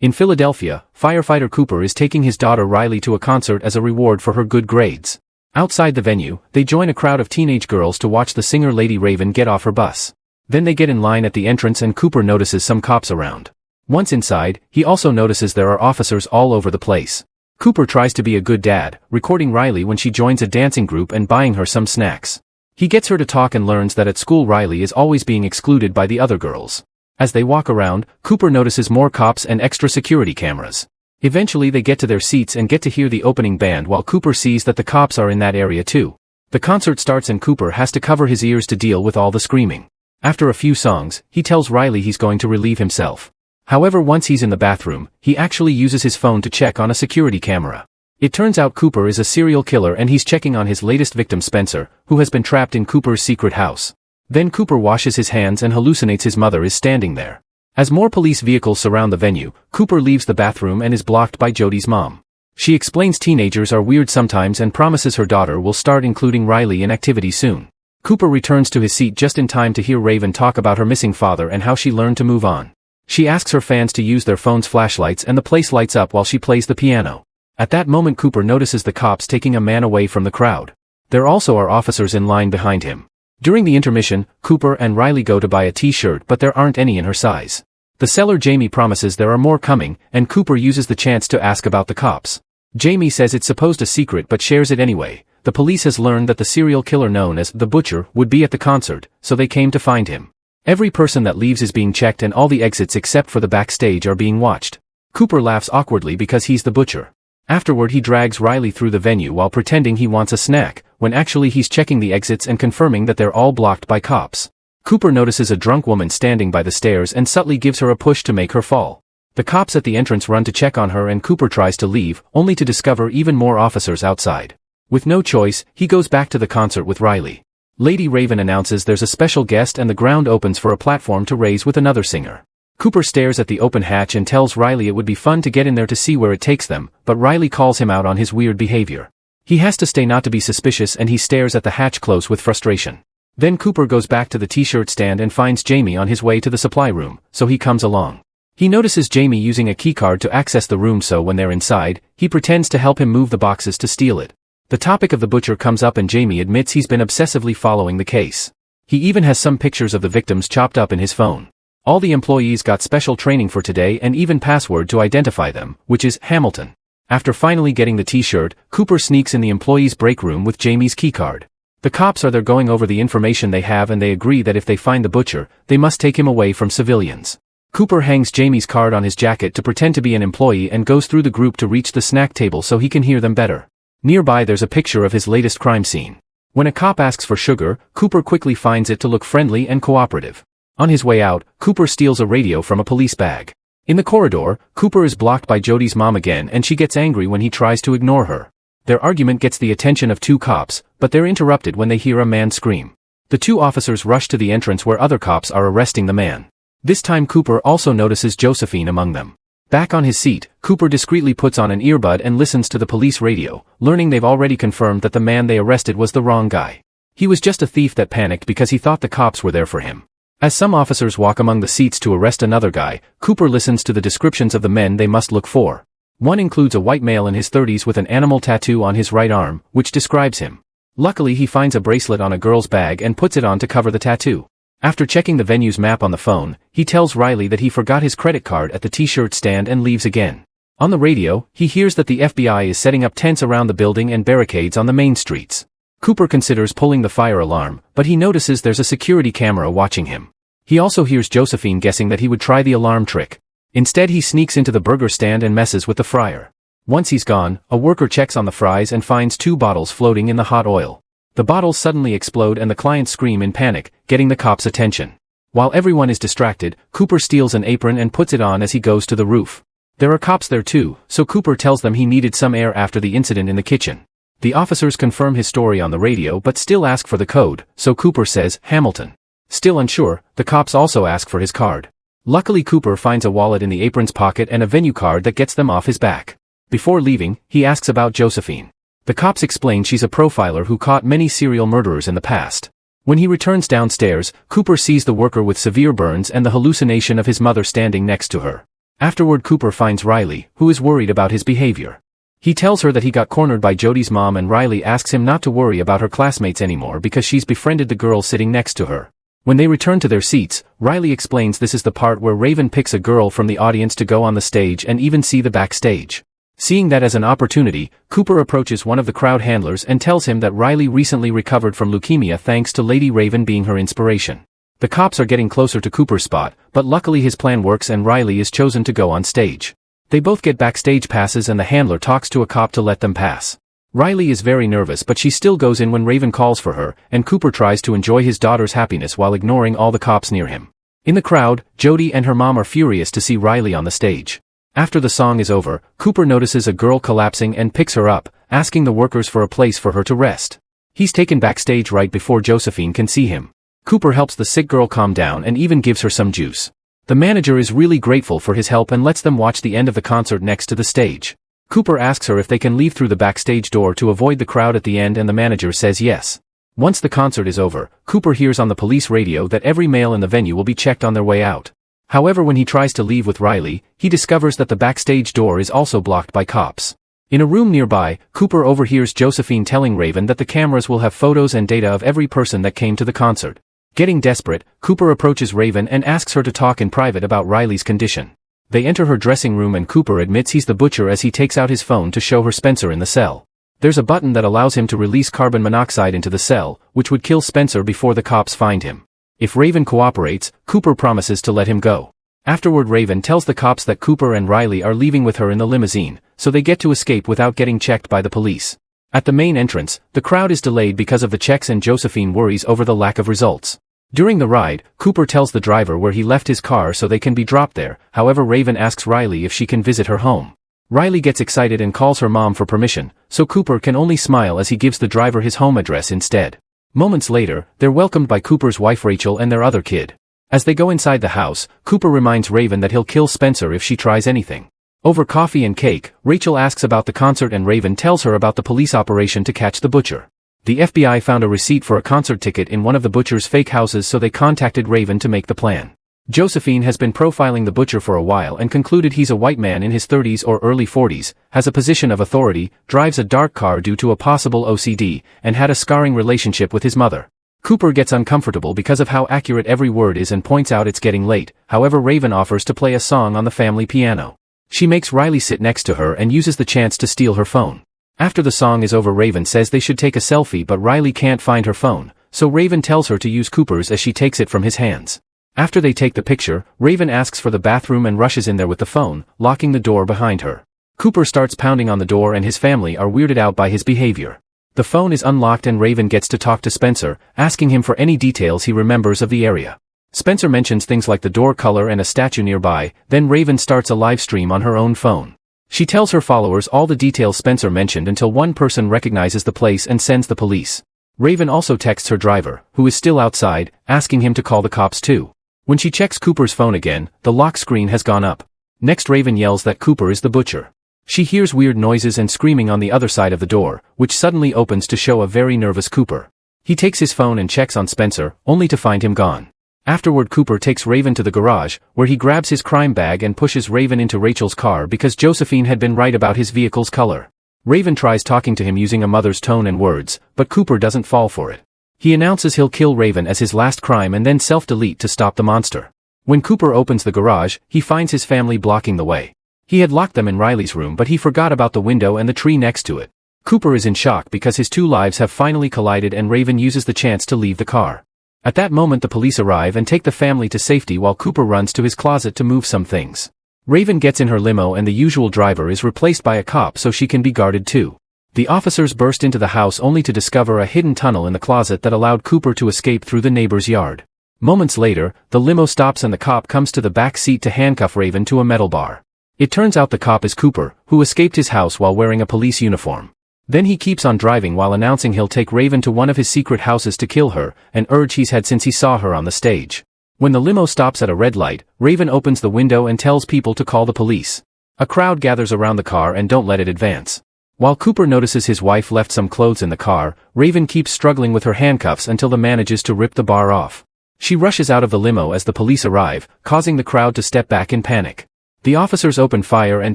In Philadelphia, firefighter Cooper is taking his daughter Riley to a concert as a reward for her good grades. Outside the venue, they join a crowd of teenage girls to watch the singer Lady Raven get off her bus. Then they get in line at the entrance and Cooper notices some cops around. Once inside, he also notices there are officers all over the place. Cooper tries to be a good dad, recording Riley when she joins a dancing group and buying her some snacks. He gets her to talk and learns that at school Riley is always being excluded by the other girls. As they walk around, Cooper notices more cops and extra security cameras. Eventually they get to their seats and get to hear the opening band while Cooper sees that the cops are in that area too. The concert starts and Cooper has to cover his ears to deal with all the screaming. After a few songs, he tells Riley he's going to relieve himself. However, once he's in the bathroom, he actually uses his phone to check on a security camera. It turns out Cooper is a serial killer and he's checking on his latest victim Spencer, who has been trapped in Cooper's secret house. Then Cooper washes his hands and hallucinates his mother is standing there. As more police vehicles surround the venue, Cooper leaves the bathroom and is blocked by Jody's mom. She explains teenagers are weird sometimes and promises her daughter will start including Riley in activities soon. Cooper returns to his seat just in time to hear Raven talk about her missing father and how she learned to move on. She asks her fans to use their phone's flashlights and the place lights up while she plays the piano. At that moment Cooper notices the cops taking a man away from the crowd. There also are officers in line behind him. During the intermission, Cooper and Riley go to buy a t-shirt but there aren't any in her size. The seller Jamie promises there are more coming, and Cooper uses the chance to ask about the cops. Jamie says it's supposed a secret but shares it anyway. The police has learned that the serial killer known as the Butcher would be at the concert, so they came to find him. Every person that leaves is being checked and all the exits except for the backstage are being watched. Cooper laughs awkwardly because he's the Butcher. Afterward he drags Riley through the venue while pretending he wants a snack, when actually he's checking the exits and confirming that they're all blocked by cops. Cooper notices a drunk woman standing by the stairs and subtly gives her a push to make her fall. The cops at the entrance run to check on her and Cooper tries to leave, only to discover even more officers outside. With no choice, he goes back to the concert with Riley. Lady Raven announces there's a special guest and the ground opens for a platform to raise with another singer. Cooper stares at the open hatch and tells Riley it would be fun to get in there to see where it takes them, but Riley calls him out on his weird behavior. He has to stay not to be suspicious and he stares at the hatch close with frustration. Then Cooper goes back to the t-shirt stand and finds Jamie on his way to the supply room, so he comes along. He notices Jamie using a keycard to access the room, so when they're inside, he pretends to help him move the boxes to steal it. The topic of the Butcher comes up and Jamie admits he's been obsessively following the case. He even has some pictures of the victims chopped up in his phone. All the employees got special training for today and even password to identify them, which is Hamilton. After finally getting the t-shirt, Cooper sneaks in the employees' break room with Jamie's keycard. The cops are there going over the information they have and they agree that if they find the Butcher, they must take him away from civilians. Cooper hangs Jamie's card on his jacket to pretend to be an employee and goes through the group to reach the snack table so he can hear them better. Nearby there's a picture of his latest crime scene. When a cop asks for sugar, Cooper quickly finds it to look friendly and cooperative. On his way out, Cooper steals a radio from a police bag. In the corridor, Cooper is blocked by Jody's mom again and she gets angry when he tries to ignore her. Their argument gets the attention of two cops, but they're interrupted when they hear a man scream. The two officers rush to the entrance where other cops are arresting the man. This time Cooper also notices Josephine among them. Back on his seat, Cooper discreetly puts on an earbud and listens to the police radio, learning they've already confirmed that the man they arrested was the wrong guy. He was just a thief that panicked because he thought the cops were there for him. As some officers walk among the seats to arrest another guy, Cooper listens to the descriptions of the men they must look for. One includes a white male in his 30s with an animal tattoo on his right arm, which describes him. Luckily he finds a bracelet on a girl's bag and puts it on to cover the tattoo. After checking the venue's map on the phone, he tells Riley that he forgot his credit card at the t-shirt stand and leaves again. On the radio, he hears that the FBI is setting up tents around the building and barricades on the main streets. Cooper considers pulling the fire alarm, but he notices there's a security camera watching him. He also hears Josephine guessing that he would try the alarm trick. Instead he sneaks into the burger stand and messes with the fryer. Once he's gone, a worker checks on the fries and finds 2 bottles floating in the hot oil. The bottles suddenly explode and the clients scream in panic, getting the cops' attention. While everyone is distracted, Cooper steals an apron and puts it on as he goes to the roof. There are cops there too, so Cooper tells them he needed some air after the incident in the kitchen. The officers confirm his story on the radio but still ask for the code, so Cooper says, Hamilton. Still unsure, the cops also ask for his card. Luckily Cooper finds a wallet in the apron's pocket and a venue card that gets them off his back. Before leaving, he asks about Josephine. The cops explain she's a profiler who caught many serial murderers in the past. When he returns downstairs, Cooper sees the worker with severe burns and the hallucination of his mother standing next to her. Afterward, Cooper finds Riley, who is worried about his behavior. He tells her that he got cornered by Jody's mom, and Riley asks him not to worry about her classmates anymore because she's befriended the girl sitting next to her. When they return to their seats, Riley explains this is the part where Raven picks a girl from the audience to go on the stage and even see the backstage. Seeing that as an opportunity, Cooper approaches one of the crowd handlers and tells him that Riley recently recovered from leukemia thanks to Lady Raven being her inspiration. The cops are getting closer to Cooper's spot, but luckily his plan works and Riley is chosen to go on stage. They both get backstage passes and the handler talks to a cop to let them pass. Riley is very nervous, but she still goes in when Raven calls for her, and Cooper tries to enjoy his daughter's happiness while ignoring all the cops near him. In the crowd, Jody and her mom are furious to see Riley on the stage. After the song is over, Cooper notices a girl collapsing and picks her up, asking the workers for a place for her to rest. He's taken backstage right before Josephine can see him. Cooper helps the sick girl calm down and even gives her some juice. The manager is really grateful for his help and lets them watch the end of the concert next to the stage. Cooper asks her if they can leave through the backstage door to avoid the crowd at the end, and the manager says yes. Once the concert is over, Cooper hears on the police radio that every male in the venue will be checked on their way out. However, when he tries to leave with Riley, he discovers that the backstage door is also blocked by cops. In a room nearby, Cooper overhears Josephine telling Raven that the cameras will have photos and data of every person that came to the concert. Getting desperate, Cooper approaches Raven and asks her to talk in private about Riley's condition. They enter her dressing room and Cooper admits he's the butcher as he takes out his phone to show her Spencer in the cell. There's a button that allows him to release carbon monoxide into the cell, which would kill Spencer before the cops find him. If Raven cooperates, Cooper promises to let him go. Afterward, Raven tells the cops that Cooper and Riley are leaving with her in the limousine, so they get to escape without getting checked by the police. At the main entrance, the crowd is delayed because of the checks and Josephine worries over the lack of results. During the ride, Cooper tells the driver where he left his car so they can be dropped there. However, Raven asks Riley if she can visit her home. Riley gets excited and calls her mom for permission, so Cooper can only smile as he gives the driver his home address instead. Moments later, they're welcomed by Cooper's wife Rachel and their other kid. As they go inside the house, Cooper reminds Raven that he'll kill Spencer if she tries anything. Over coffee and cake, Rachel asks about the concert and Raven tells her about the police operation to catch the butcher. The FBI found a receipt for a concert ticket in one of the butcher's fake houses, so they contacted Raven to make the plan. Josephine has been profiling the butcher for a while and concluded he's a white man in his 30s or early 40s, has a position of authority, drives a dark car due to a possible OCD, and had a scarring relationship with his mother. Cooper gets uncomfortable because of how accurate every word is and points out it's getting late. However, Raven offers to play a song on the family piano. She makes Riley sit next to her and uses the chance to steal her phone. After the song is over, Raven says they should take a selfie, but Riley can't find her phone, so Raven tells her to use Cooper's as she takes it from his hands. After they take the picture, Raven asks for the bathroom and rushes in there with the phone, locking the door behind her. Cooper starts pounding on the door and his family are weirded out by his behavior. The phone is unlocked and Raven gets to talk to Spencer, asking him for any details he remembers of the area. Spencer mentions things like the door color and a statue nearby, then Raven starts a live stream on her own phone. She tells her followers all the details Spencer mentioned until one person recognizes the place and sends the police. Raven also texts her driver, who is still outside, asking him to call the cops too. When she checks Cooper's phone again, the lock screen has gone up. Next, Raven yells that Cooper is the butcher. She hears weird noises and screaming on the other side of the door, which suddenly opens to show a very nervous Cooper. He takes his phone and checks on Spencer, only to find him gone. Afterward, Cooper takes Raven to the garage, where he grabs his crime bag and pushes Raven into Rachel's car because Josephine had been right about his vehicle's color. Raven tries talking to him using a mother's tone and words, but Cooper doesn't fall for it. He announces he'll kill Raven as his last crime and then self-delete to stop the monster. When Cooper opens the garage, he finds his family blocking the way. He had locked them in Riley's room, but he forgot about the window and the tree next to it. Cooper is in shock because his two lives have finally collided and Raven uses the chance to leave the car. At that moment, the police arrive and take the family to safety while Cooper runs to his closet to move some things. Raven gets in her limo and the usual driver is replaced by a cop so she can be guarded too. The officers burst into the house only to discover a hidden tunnel in the closet that allowed Cooper to escape through the neighbor's yard. Moments later, the limo stops and the cop comes to the back seat to handcuff Raven to a metal bar. It turns out the cop is Cooper, who escaped his house while wearing a police uniform. Then he keeps on driving while announcing he'll take Raven to one of his secret houses to kill her, an urge he's had since he saw her on the stage. When the limo stops at a red light, Raven opens the window and tells people to call the police. A crowd gathers around the car and don't let it advance. While Cooper notices his wife left some clothes in the car, Raven keeps struggling with her handcuffs until the manages to rip the bar off. She rushes out of the limo as the police arrive, causing the crowd to step back in panic. The officers open fire and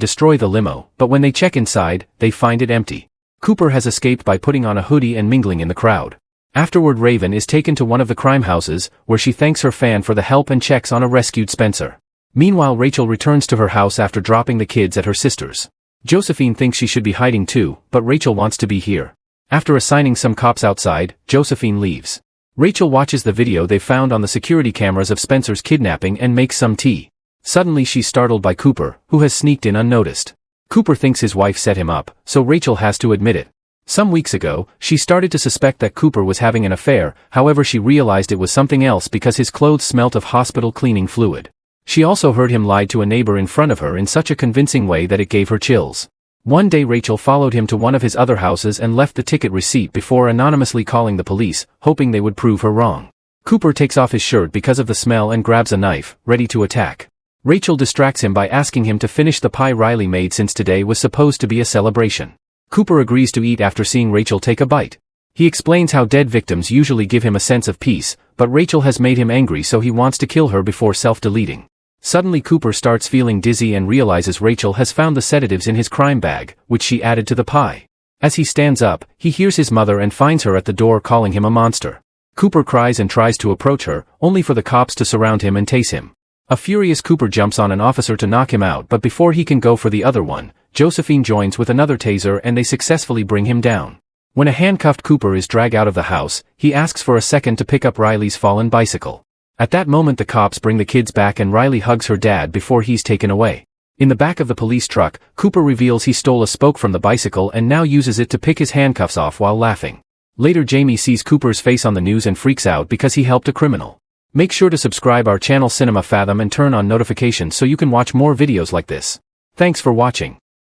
destroy the limo, but when they check inside, they find it empty. Cooper has escaped by putting on a hoodie and mingling in the crowd. Afterward, Raven is taken to one of the crime houses, where she thanks her fan for the help and checks on a rescued Spencer. Meanwhile, Rachel returns to her house after dropping the kids at her sister's. Josephine thinks she should be hiding too, but Rachel wants to be here. After assigning some cops outside, Josephine leaves. Rachel watches the video they found on the security cameras of Spencer's kidnapping and makes some tea. Suddenly she's startled by Cooper, who has sneaked in unnoticed. Cooper thinks his wife set him up, so Rachel has to admit it. Some weeks ago, she started to suspect that Cooper was having an affair, however she realized it was something else because his clothes smelt of hospital cleaning fluid. She also heard him lie to a neighbor in front of her in such a convincing way that it gave her chills. One day Rachel followed him to one of his other houses and left the ticket receipt before anonymously calling the police, hoping they would prove her wrong. Cooper takes off his shirt because of the smell and grabs a knife, ready to attack. Rachel distracts him by asking him to finish the pie Riley made since today was supposed to be a celebration. Cooper agrees to eat after seeing Rachel take a bite. He explains how dead victims usually give him a sense of peace, but Rachel has made him angry, so he wants to kill her before self-deleting. Suddenly Cooper starts feeling dizzy and realizes Rachel has found the sedatives in his crime bag, which she added to the pie. As he stands up, he hears his mother and finds her at the door calling him a monster. Cooper cries and tries to approach her, only for the cops to surround him and tase him. A furious Cooper jumps on an officer to knock him out, but before he can go for the other one, Josephine joins with another taser and they successfully bring him down. When a handcuffed Cooper is dragged out of the house, he asks for a second to pick up Riley's fallen bicycle. At that moment the cops bring the kids back and Riley hugs her dad before he's taken away. In the back of the police truck, Cooper reveals he stole a spoke from the bicycle and now uses it to pick his handcuffs off while laughing. Later Jamie sees Cooper's face on the news and freaks out because he helped a criminal. Make sure to subscribe our channel Cinema Fathom and turn on notifications so you can watch more videos like this. Thanks for watching.